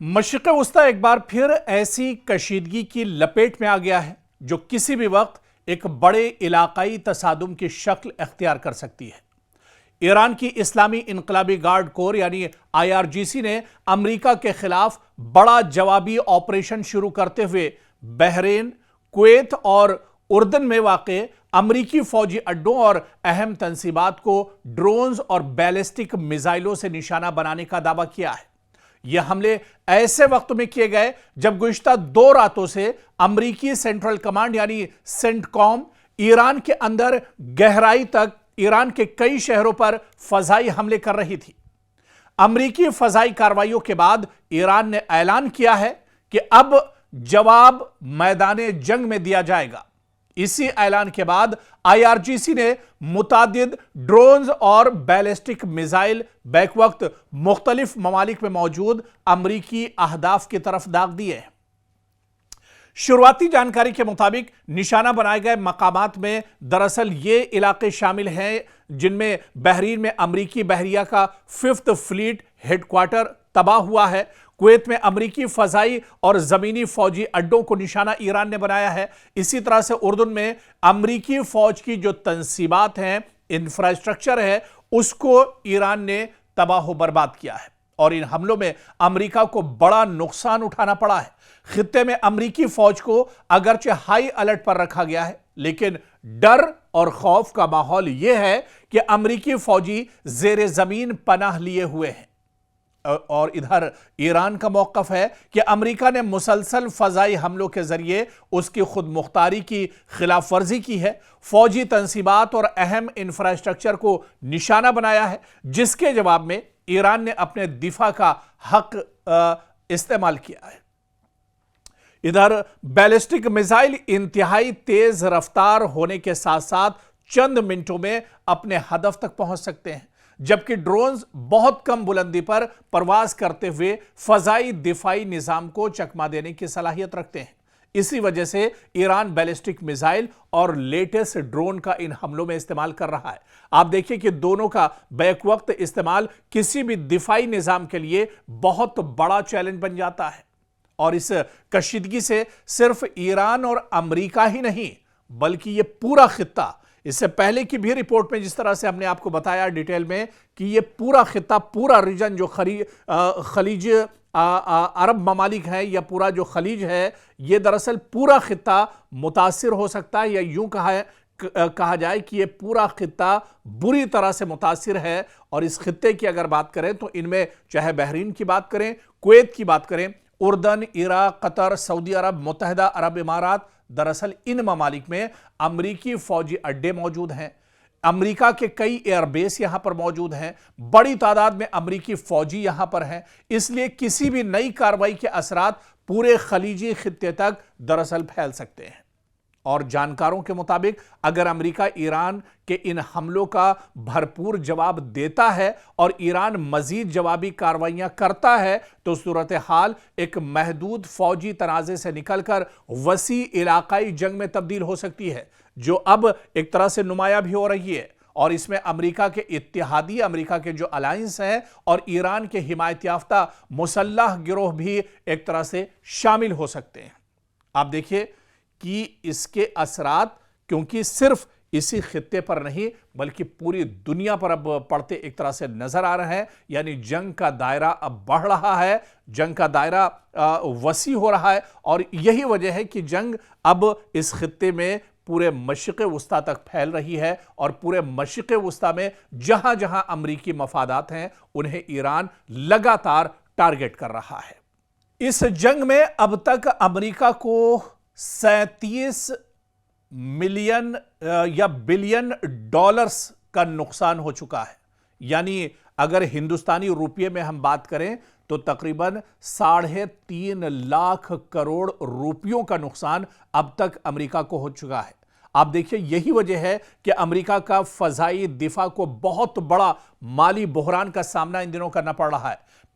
مشرق وسطی ایک بار پھر ایسی کشیدگی کی لپیٹ میں آ گیا ہے جو کسی بھی وقت ایک بڑے علاقائی تصادم کی شکل اختیار کر سکتی ہے۔ ایران کی اسلامی انقلابی گارڈ کور یعنی IRGC نے امریکہ کے خلاف بڑا جوابی آپریشن شروع کرتے ہوئے بحرین، کویت اور اردن میں واقع امریکی فوجی اڈوں اور اہم تنصیبات کو ڈرونز اور بیلسٹک میزائلوں سے نشانہ بنانے کا دعویٰ کیا ہے۔ یہ حملے ایسے وقت میں کیے گئے جب گزشتہ 2 راتوں سے امریکی سینٹرل کمانڈ یعنی سینٹ کام ایران کے اندر گہرائی تک ایران کے کئی شہروں پر فضائی حملے کر رہی تھی۔ امریکی فضائی کارروائیوں کے بعد ایران نے اعلان کیا ہے کہ اب جواب میدان جنگ میں دیا جائے گا۔ اسی اعلان کے بعد IRGC نے متعدد ڈرونز اور بیلسٹک میزائل بیک وقت مختلف ممالک میں موجود امریکی اہداف کی طرف داغ دیے ہیں۔ شروعاتی جانکاری کے مطابق نشانہ بنائے گئے مقامات میں دراصل یہ علاقے شامل ہیں جن میں بحرین میں امریکی بحریہ کا 5th فلیٹ ہیڈ کوارٹر تباہ ہوا ہے۔ کویت میں امریکی فضائی اور زمینی فوجی اڈوں کو نشانہ ایران نے بنایا ہے۔ اسی طرح سے اردن میں امریکی فوج کی جو تنصیبات ہیں، انفراسٹرکچر ہے، اس کو ایران نے تباہ و برباد کیا ہے اور ان حملوں میں امریکہ کو بڑا نقصان اٹھانا پڑا ہے۔ خطے میں امریکی فوج کو اگرچہ ہائی الرٹ پر رکھا گیا ہے، لیکن ڈر اور خوف کا ماحول یہ ہے کہ امریکی فوجی زیر زمین پناہ لیے ہوئے ہیں۔ اور ادھر ایران کا موقف ہے کہ امریکہ نے مسلسل فضائی حملوں کے ذریعے اس کی خود مختاری کی خلاف ورزی کی ہے، فوجی تنصیبات اور اہم انفراسٹرکچر کو نشانہ بنایا ہے، جس کے جواب میں ایران نے اپنے دفاع کا حق استعمال کیا ہے۔ ادھر بیلسٹک میزائل انتہائی تیز رفتار ہونے کے ساتھ ساتھ چند منٹوں میں اپنے ہدف تک پہنچ سکتے ہیں، جبکہ ڈرونز بہت کم بلندی پر پرواز کرتے ہوئے فضائی دفاعی نظام کو چکما دینے کی صلاحیت رکھتے ہیں۔ اسی وجہ سے ایران بیلسٹک میزائل اور لیٹسٹ ڈرون کا ان حملوں میں استعمال کر رہا ہے۔ آپ دیکھیں کہ دونوں کا بیک وقت استعمال کسی بھی دفاعی نظام کے لیے بہت بڑا چیلنج بن جاتا ہے، اور اس کشیدگی سے صرف ایران اور امریکہ ہی نہیں بلکہ یہ پورا خطہ، اس سے پہلے کی بھی رپورٹ میں جس طرح سے ہم نے آپ کو بتایا ڈیٹیل میں کہ یہ پورا خطہ، پورا ریجن جو خلیج عرب ممالک ہیں یا پورا جو خلیج ہے، یہ دراصل پورا خطہ متاثر ہو سکتا ہے، یا یوں کہا جائے کہ یہ پورا خطہ بری طرح سے متاثر ہے۔ اور اس خطے کی اگر بات کریں تو ان میں چاہے بحرین کی بات کریں، کویت کی بات کریں، اردن، عراق، قطر، سعودی عرب، متحدہ عرب امارات، دراصل ان ممالک میں امریکی فوجی اڈے موجود ہیں۔ امریکہ کے کئی ایئر بیس یہاں پر موجود ہیں، بڑی تعداد میں امریکی فوجی یہاں پر ہیں، اس لیے کسی بھی نئی کارروائی کے اثرات پورے خلیجی خطے تک دراصل پھیل سکتے ہیں۔ اور جانکاروں کے مطابق اگر امریکہ ایران کے ان حملوں کا بھرپور جواب دیتا ہے اور ایران مزید جوابی کارروائیاں کرتا ہے تو صورتحال ایک محدود فوجی تنازع سے نکل کر وسیع علاقائی جنگ میں تبدیل ہو سکتی ہے، جو اب ایک طرح سے نمایاں بھی ہو رہی ہے، اور اس میں امریکہ کے اتحادی، امریکہ کے جو الائنس ہیں اور ایران کے حمایت یافتہ مسلح گروہ بھی ایک طرح سے شامل ہو سکتے ہیں۔ آپ دیکھیے کہ اس کے اثرات کیونکہ صرف اسی خطے پر نہیں بلکہ پوری دنیا پر اب پڑتے ایک طرح سے نظر آ رہے ہیں، یعنی جنگ کا دائرہ اب بڑھ رہا ہے، جنگ کا دائرہ وسیع ہو رہا ہے، اور یہی وجہ ہے کہ جنگ اب اس خطے میں پورے مشرق وسطی تک پھیل رہی ہے، اور پورے مشرق وسطی میں جہاں جہاں امریکی مفادات ہیں انہیں ایران لگاتار ٹارگٹ کر رہا ہے۔ اس جنگ میں اب تک امریکہ کو 37 ملین یا بلین ڈالرز کا نقصان ہو چکا ہے، یعنی اگر ہندوستانی روپیے میں ہم بات کریں تو تقریباً 3.5 لاکھ کروڑ روپیوں کا نقصان اب تک امریکہ کو ہو چکا ہے۔ آپ دیکھیں یہی وجہ ہے کہ امریکہ کا فضائی دفاع کو بہت بڑا مالی بحران کا سامنا ان دنوں کرنا پڑ رہا ہے۔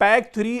PAC-3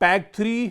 PAC-3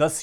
10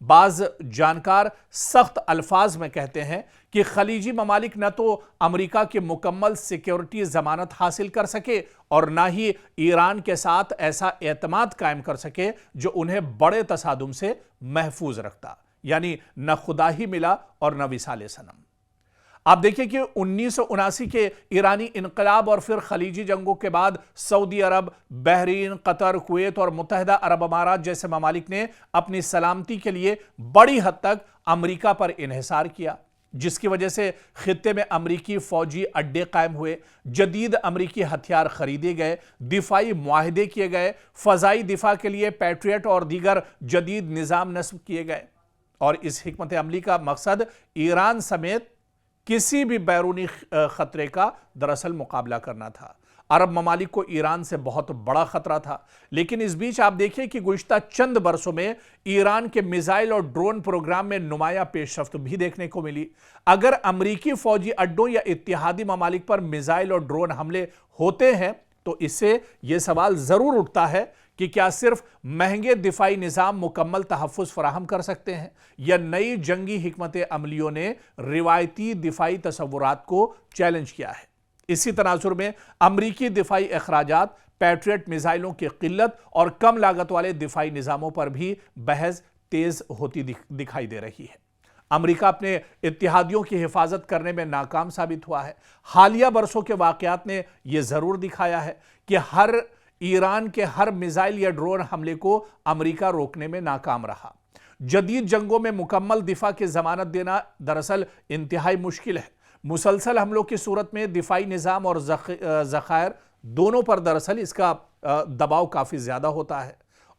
بعض جانکار سخت الفاظ میں کہتے ہیں کہ خلیجی ممالک نہ تو امریکہ کی مکمل سیکیورٹی ضمانت حاصل کر سکے اور نہ ہی ایران کے ساتھ ایسا اعتماد قائم کر سکے جو انہیں بڑے تصادم سے محفوظ رکھتا، یعنی نہ خدا ہی ملا اور نہ وصال صنم۔ آپ دیکھیں کہ 1979 کے ایرانی انقلاب اور پھر خلیجی جنگوں کے بعد سعودی عرب، بحرین، قطر، کویت اور متحدہ عرب امارات جیسے ممالک نے اپنی سلامتی کے لیے بڑی حد تک امریکہ پر انحصار کیا، جس کی وجہ سے خطے میں امریکی فوجی اڈے قائم ہوئے، جدید امریکی ہتھیار خریدے گئے، دفاعی معاہدے کیے گئے، فضائی دفاع کے لیے پیٹریٹ اور دیگر جدید نظام نصب کیے گئے، اور اس حکمت عملی کا مقصد ایران سمیت کسی بھی بیرونی خطرے کا دراصل مقابلہ کرنا تھا۔ عرب ممالک کو ایران سے بہت بڑا خطرہ تھا، لیکن اس بیچ آپ دیکھیں کہ گزشتہ چند برسوں میں ایران کے میزائل اور ڈرون پروگرام میں نمایاں پیش رفت بھی دیکھنے کو ملی۔ اگر امریکی فوجی اڈوں یا اتحادی ممالک پر میزائل اور ڈرون حملے ہوتے ہیں تو اس سے یہ سوال ضرور اٹھتا ہے کہ کیا صرف مہنگے دفاعی نظام مکمل تحفظ فراہم کر سکتے ہیں یا نئی جنگی حکمت عملیوں نے روایتی دفاعی تصورات کو چیلنج کیا ہے۔ اسی تناظر میں امریکی دفاعی اخراجات، پیٹریٹ میزائلوں کی قلت اور کم لاگت والے دفاعی نظاموں پر بھی بحث تیز ہوتی دکھائی دے رہی ہے۔ امریکہ اپنے اتحادیوں کی حفاظت کرنے میں ناکام ثابت ہوا ہے۔ حالیہ برسوں کے واقعات نے یہ ضرور دکھایا ہے کہ ایران کے ہر میزائل یا ڈرون حملے کو امریکہ روکنے میں ناکام رہا۔ جدید جنگوں میں مکمل دفاع کی ضمانت دینا دراصل انتہائی مشکل ہے۔ مسلسل حملوں کی صورت میں دفاعی نظام اور ذخائر دونوں پر دراصل اس کا دباؤ کافی زیادہ ہوتا ہے۔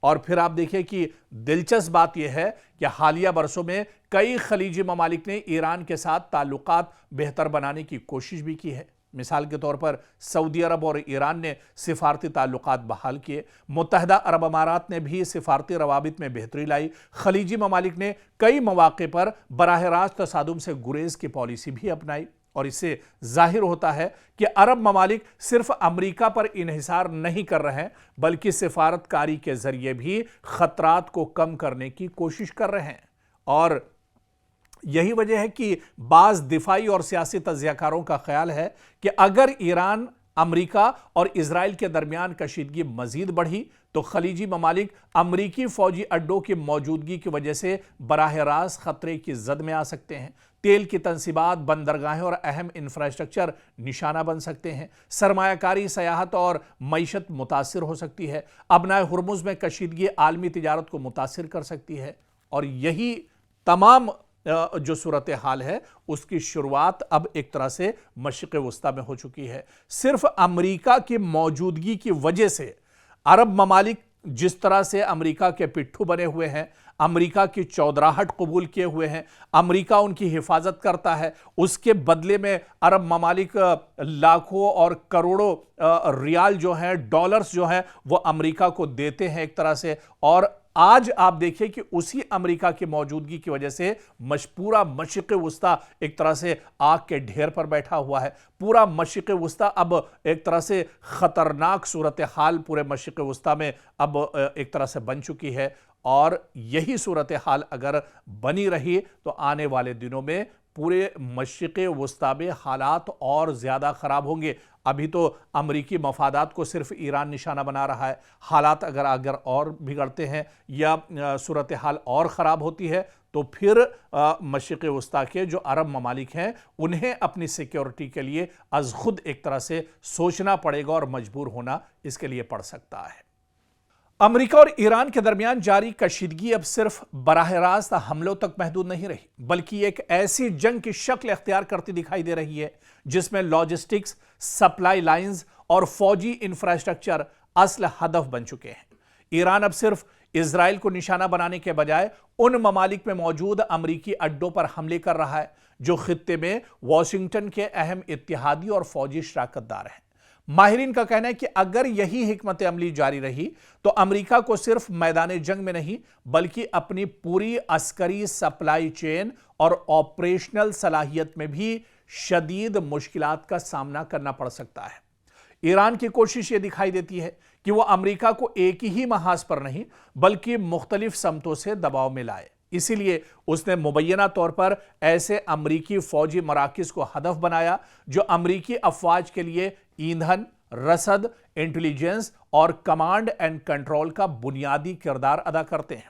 اور پھر آپ دیکھیں کہ دلچسپ بات یہ ہے کہ حالیہ برسوں میں کئی خلیجی ممالک نے ایران کے ساتھ تعلقات بہتر بنانے کی کوشش بھی کی ہے۔ مثال کے طور پر سعودی عرب اور ایران نے سفارتی تعلقات بحال کیے، متحدہ عرب امارات نے بھی سفارتی روابط میں بہتری لائی، خلیجی ممالک نے کئی مواقع پر براہ راست تصادم سے گریز کی پالیسی بھی اپنائی، اور اس سے ظاہر ہوتا ہے کہ عرب ممالک صرف امریکہ پر انحصار نہیں کر رہے ہیں بلکہ سفارت کاری کے ذریعے بھی خطرات کو کم کرنے کی کوشش کر رہے ہیں۔ اور یہی وجہ ہے کہ بعض دفاعی اور سیاسی تجزیہ کاروں کا خیال ہے کہ اگر ایران، امریکہ اور اسرائیل کے درمیان کشیدگی مزید بڑھی تو خلیجی ممالک امریکی فوجی اڈوں کی موجودگی کی وجہ سے براہ راست خطرے کی زد میں آ سکتے ہیں۔ تیل کی تنصیبات، بندرگاہیں اور اہم انفراسٹرکچر نشانہ بن سکتے ہیں۔ سرمایہ کاری، سیاحت اور معیشت متاثر ہو سکتی ہے۔ ابنائے ہرمز میں کشیدگی عالمی تجارت کو متاثر کر سکتی ہے، اور یہی تمام جو صورتحال ہے اس کی شروعات اب ایک طرح سے مشرق وسطیٰ میں ہو چکی ہے۔ صرف امریکہ کی موجودگی کی وجہ سے عرب ممالک جس طرح سے امریکہ کے پٹھو بنے ہوئے ہیں، امریکہ کی چودراہٹ قبول کیے ہوئے ہیں، امریکہ ان کی حفاظت کرتا ہے، اس کے بدلے میں عرب ممالک لاکھوں اور کروڑوں ریال جو ہیں، ڈالرز جو ہیں، وہ امریکہ کو دیتے ہیں ایک طرح سے۔ اور آج آپ دیکھیں کہ اسی امریکہ کی موجودگی کی وجہ سے پورا مشرق وسطیٰ ایک طرح سے آگ کے ڈھیر پر بیٹھا ہوا ہے۔ پورا مشرق وسطیٰ اب ایک طرح سے خطرناک صورتحال پورے مشرق وسطیٰ میں اب ایک طرح سے بن چکی ہے، اور یہی صورتحال اگر بنی رہی تو آنے والے دنوں میں پورے مشرق وسطیٰ میں حالات اور زیادہ خراب ہوں گے۔ ابھی تو امریکی مفادات کو صرف ایران نشانہ بنا رہا ہے۔ حالات اگر اور بگڑتے ہیں یا صورتحال اور خراب ہوتی ہے تو پھر مشرق وسطیٰ کے جو عرب ممالک ہیں انہیں اپنی سیکیورٹی کے لیے از خود ایک طرح سے سوچنا پڑے گا اور مجبور ہونا اس کے لیے پڑ سکتا ہے۔ امریکہ اور ایران کے درمیان جاری کشیدگی اب صرف براہ راست حملوں تک محدود نہیں رہی، بلکہ ایک ایسی جنگ کی شکل اختیار کرتی دکھائی دے رہی ہے جس میں لاجسٹکس، سپلائی لائنز اور فوجی انفراسٹرکچر اصل ہدف بن چکے ہیں۔ ایران اب صرف اسرائیل کو نشانہ بنانے کے بجائے ان ممالک میں موجود امریکی اڈوں پر حملے کر رہا ہے جو خطے میں واشنگٹن کے اہم اتحادی اور فوجی شراکت دار ہیں۔ ماہرین کا کہنا ہے کہ اگر یہی حکمت عملی جاری رہی تو امریکہ کو صرف میدان جنگ میں نہیں بلکہ اپنی پوری عسکری سپلائی چین اور آپریشنل صلاحیت میں بھی شدید مشکلات کا سامنا کرنا پڑ سکتا ہے۔ ایران کی کوشش یہ دکھائی دیتی ہے کہ وہ امریکہ کو ایک ہی محاذ پر نہیں بلکہ مختلف سمتوں سے دباؤ میں لائے۔ اسی لیے اس نے مبینہ طور پر ایسے امریکی فوجی مراکز کو ہدف بنایا جو امریکی افواج کے لیے ایندھن، رسد، انٹیلیجنس اور کمانڈ اینڈ کنٹرول کا بنیادی کردار ادا کرتے ہیں۔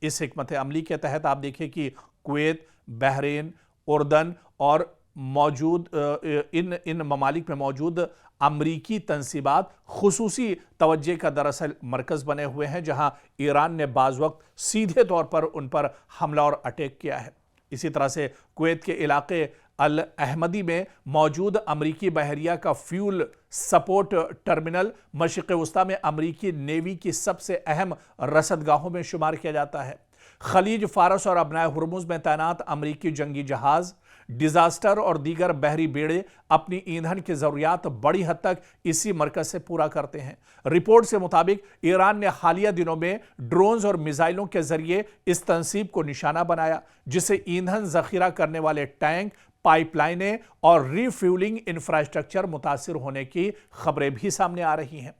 اس حکمت عملی کے تحت آپ دیکھیں کہ کویت، بحرین، اردن اور ان ممالک میں موجود امریکی تنصیبات خصوصی توجہ کا دراصل مرکز بنے ہوئے ہیں، جہاں ایران نے بعض وقت سیدھے طور پر ان پر حملہ اور اٹیک کیا ہے۔ اسی طرح سے کویت کے علاقے الاحمدی میں موجود امریکی بحریہ کا فیول سپورٹ ٹرمینل مشرق وسطیٰ میں امریکی نیوی کی سب سے اہم رسدگاہوں میں شمار کیا جاتا ہے۔ خلیج فارس اور ابنائے ہرمز میں تعینات امریکی جنگی جہاز، ڈیزاسٹر اور دیگر بحری بیڑے اپنی ایندھن کی ضروریات بڑی حد تک اسی مرکز سے پورا کرتے ہیں۔ رپورٹ سے مطابق ایران نے حالیہ دنوں میں ڈرونز اور میزائلوں کے ذریعے اس تنصیب کو نشانہ بنایا، جس سے ایندھن ذخیرہ کرنے والے ٹینک، پائپ لائنیں اور ری فیولنگ انفراسٹرکچر متاثر ہونے کی خبریں بھی سامنے آ رہی ہیں۔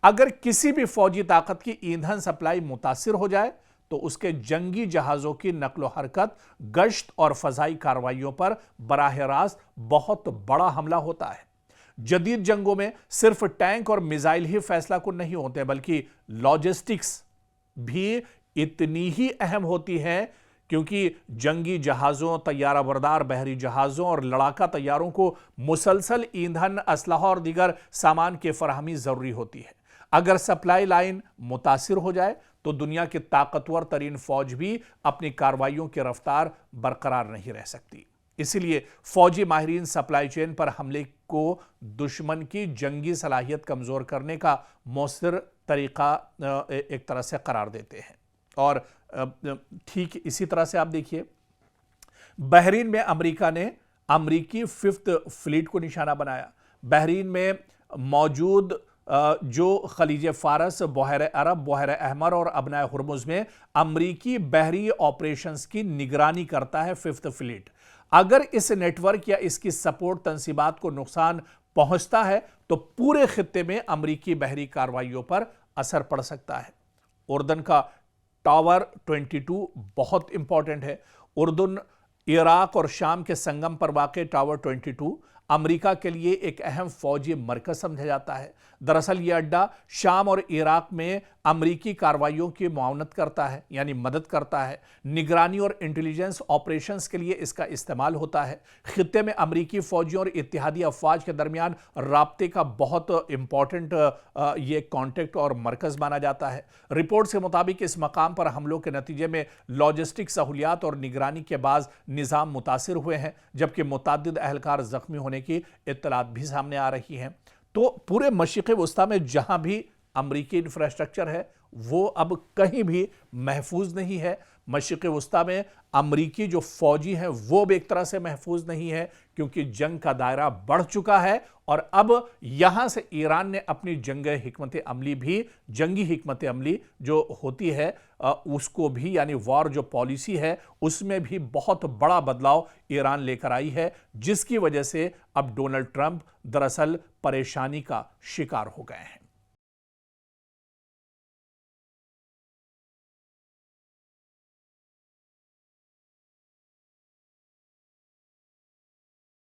اگر کسی بھی فوجی طاقت کی ایندھن سپلائی متاثر ہو جائے تو اس کے جنگی جہازوں کی نقل و حرکت، گشت اور فضائی کارروائیوں پر براہ راست بہت بڑا حملہ ہوتا ہے۔ جدید جنگوں میں صرف ٹینک اور میزائل ہی فیصلہ کن نہیں ہوتے، بلکہ لاجسٹکس بھی اتنی ہی اہم ہوتی ہے، کیونکہ جنگی جہازوں، طیارہ بردار بحری جہازوں اور لڑاکا طیاروں کو مسلسل ایندھن، اسلحہ اور دیگر سامان کی فراہمی ضروری ہوتی ہے۔ اگر سپلائی لائن متاثر ہو جائے تو دنیا کی طاقتور ترین فوج بھی اپنی کارروائیوں کی رفتار برقرار نہیں رہ سکتی۔ اسی لیے فوجی ماہرین سپلائی چین پر حملے کو دشمن کی جنگی صلاحیت کمزور کرنے کا مؤثر طریقہ ایک طرح سے قرار دیتے ہیں۔ اور ٹھیک اسی طرح سے آپ دیکھیے، بحرین میں امریکہ نے امریکی 5th فلیٹ کو نشانہ بنایا۔ بحرین میں موجود جو خلیج فارس، بحیرہ عرب، بحیرہ احمر اور ابنائے ہرمز میں امریکی بحری آپریشنز کی نگرانی کرتا ہے 5th فلیٹ۔ اگر اس نیٹ ورک یا اس کی سپورٹ تنصیبات کو نقصان پہنچتا ہے تو پورے خطے میں امریکی بحری کارروائیوں پر اثر پڑ سکتا ہے۔ اردن کا ٹاور 22 بہت امپورٹنٹ ہے۔ اردن، عراق اور شام کے سنگم پر واقع ٹاور 22 امریکہ کے لیے ایک اہم فوجی مرکز سمجھا جاتا ہے۔ دراصل یہ اڈہ شام اور عراق میں امریکی کارروائیوں کی معاونت کرتا ہے، یعنی مدد کرتا ہے۔ نگرانی اور انٹیلیجنس آپریشنز کے لیے اس کا استعمال ہوتا ہے۔ خطے میں امریکی فوجیوں اور اتحادی افواج کے درمیان رابطے کا بہت امپورٹنٹ یہ کانٹیکٹ اور مرکز مانا جاتا ہے۔ رپورٹ سے مطابق اس مقام پر حملوں کے نتیجے میں لاجسٹک سہولیات اور نگرانی کے بعض نظام متاثر ہوئے ہیں، جبکہ متعدد اہلکار زخمی ہونے کی اطلاعات بھی سامنے آ رہی ہیں۔ تو پورے مشرق وسطیٰ میں جہاں بھی امریکی انفراسٹرکچر ہے وہ اب کہیں بھی محفوظ نہیں ہے۔ مشرق وسطیٰ میں امریکی جو فوجی ہیں وہ بھی ایک طرح سے محفوظ نہیں ہے، کیونکہ جنگ کا دائرہ بڑھ چکا ہے، اور اب یہاں سے ایران نے اپنی جنگی حکمت عملی جو ہوتی ہے اس کو بھی، یعنی وار جو پالیسی ہے اس میں بھی بہت بڑا بدلاؤ ایران لے کر آئی ہے، جس کی وجہ سے اب ڈونلڈ ٹرمپ دراصل پریشانی کا شکار ہو گئے ہیں۔